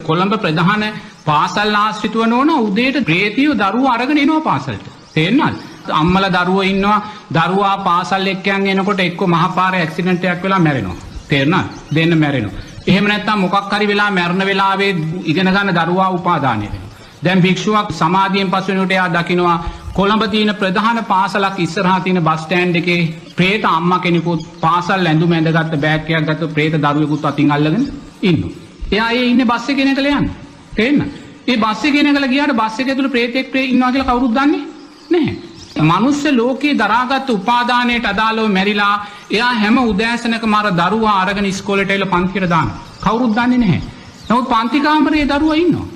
කොළඹ ප්‍රධාන පාසල් ආශ්‍රිතව නොවන උදේට ප්‍රේතියෝ දරුවෝ අරගෙන එනවා පාසලට. තේරෙනවද? අම්මලා දරුවෝ ඉන්නවා. දරුවා පාසල් එක්කයන් එනකොට එක්ක මහපාරේ ඇක්සිඩන්ට් එකක් වෙලා මැරෙනවා. තේරෙනවද? දෙන්න මැරෙනවා. එහෙම නැත්නම් මොකක් හරි වෙලා මැරෙන වෙලාවේ ඉගෙන ගන්න දරුවා උපාදානය වෙනවා. දැන් භික්ෂුවක් සමාධියෙන් පසු වෙනකොට එයා දකිනවා කොළඹ තියෙන ප්‍රධාන පාසලක් ඉස්සරහා තියෙන බස් ස්ටෑන්ඩ් එකේ ප්‍රේත අම්මා කෙනෙකුත් පාසල් ඇඳුම ඇඳගත්ත බෑග් එකක් ගත්ත ප්‍රේත දරුවෙකුත් අතින් අල්ලගෙන ඉන්නවා. එයා ඒ ඉන්නේ බස් එකේ නැගලා යන්නේ. තේරෙනවද? ඒ බස් එකේ නැගලා ගියාට බස් එකේ ඇතුළේ ප්‍රේතෙක් ඉන්නවා කියලා කවුරුත් දන්නේ නැහැ. මනුස්ස ලෝකේ දරාගත් උපාදානයට අදාළව මැරිලා එයා හැම උදෑසනකම අර දරුවා අරගෙන ඉස්කෝලේට එලා පන්තියට දානවා. කවුරුත් දන්නේ නැහැ. නමුත් පන්ති කාමරේ දරුවා ඉන්නවා.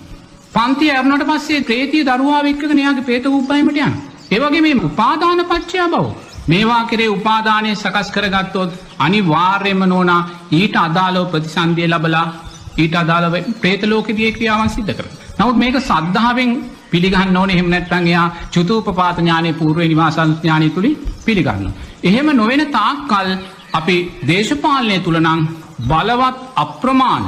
පන්තිය ඇරුණාට පස්සේ ප්‍රේතිය දරුවාව එක්කගෙන එයාගේ ප්‍රේත උප්පයමට යනවා. ඒ වගේ මේ උපාදාන පත්‍ය බව. මේවා කෙරේ උපාදානය සකස් කරගත්තොත් අනිවාර්යයෙන්ම නෝනා ඊට අදාළව ප්‍රතිසන්දිය ලැබලා ඊට අදාළව ප්‍රේත ලෝකෙදී ක්‍රියාවන් සිදු කරනවා. නමුත් මේක සද්ධාවෙන් පිළිගන්න ඕනේ. එහෙම නැත්නම් එයා චතුූපපාත ඥානෙ పూర్ව නිවාසන් ඥානෙ තුලින් පිළිගන්නවා. එහෙම නොවන තාක්කල් අපි දේශපාලනය තුල නම් බලවත් අප්‍රමාණ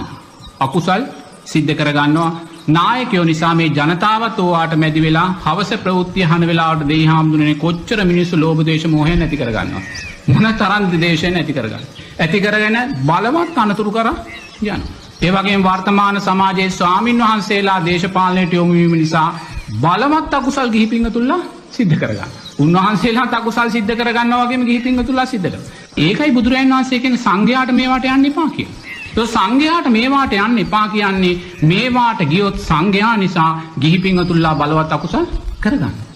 අකුසල් සිද්ධ කරගන්නවා. නායකයෝ නිසා මේ ජනතාවත් ඕවාට මැදි වෙලා හවස ප්‍රවෘත්ති අහන වෙලාවට දෙයි හාමුදුරනේ කොච්චර මිනිස්සු ලෝභ දේශ මොහය නැති කරගන්නවා. මොන තරම් දේශය නැති කරගන්න. ඇති කරගෙන බලවත් අනතුරු කරා යනවා. ඒ වගේම වර්තමාන සමාජයේ ස්වාමින් වහන්සේලා දේශපාලනයට යොමු වීම නිසා බලවත් අකුසල් ගිහි පිංගතුල්ලා සිද්ධ කරගන්නවා. උන්වහන්සේලාත් අකුසල් සිද්ධ කරගන්නවා වගේම ගිහි පිංගතුල්ලා සිද්ධ කරනවා. ඒකයි බුදුරජාණන් වහන්සේ කියන්නේ සංඝයාට මේවට යන්න එපා කියලා. તો සංඝයාට මේවාට යන්න එපා කියන්නේ මේවාට ගියොත් සංඝයා නිසා ගිහි පිංගතුල්ලා බලවත් අකුසල් කරගන්නවා.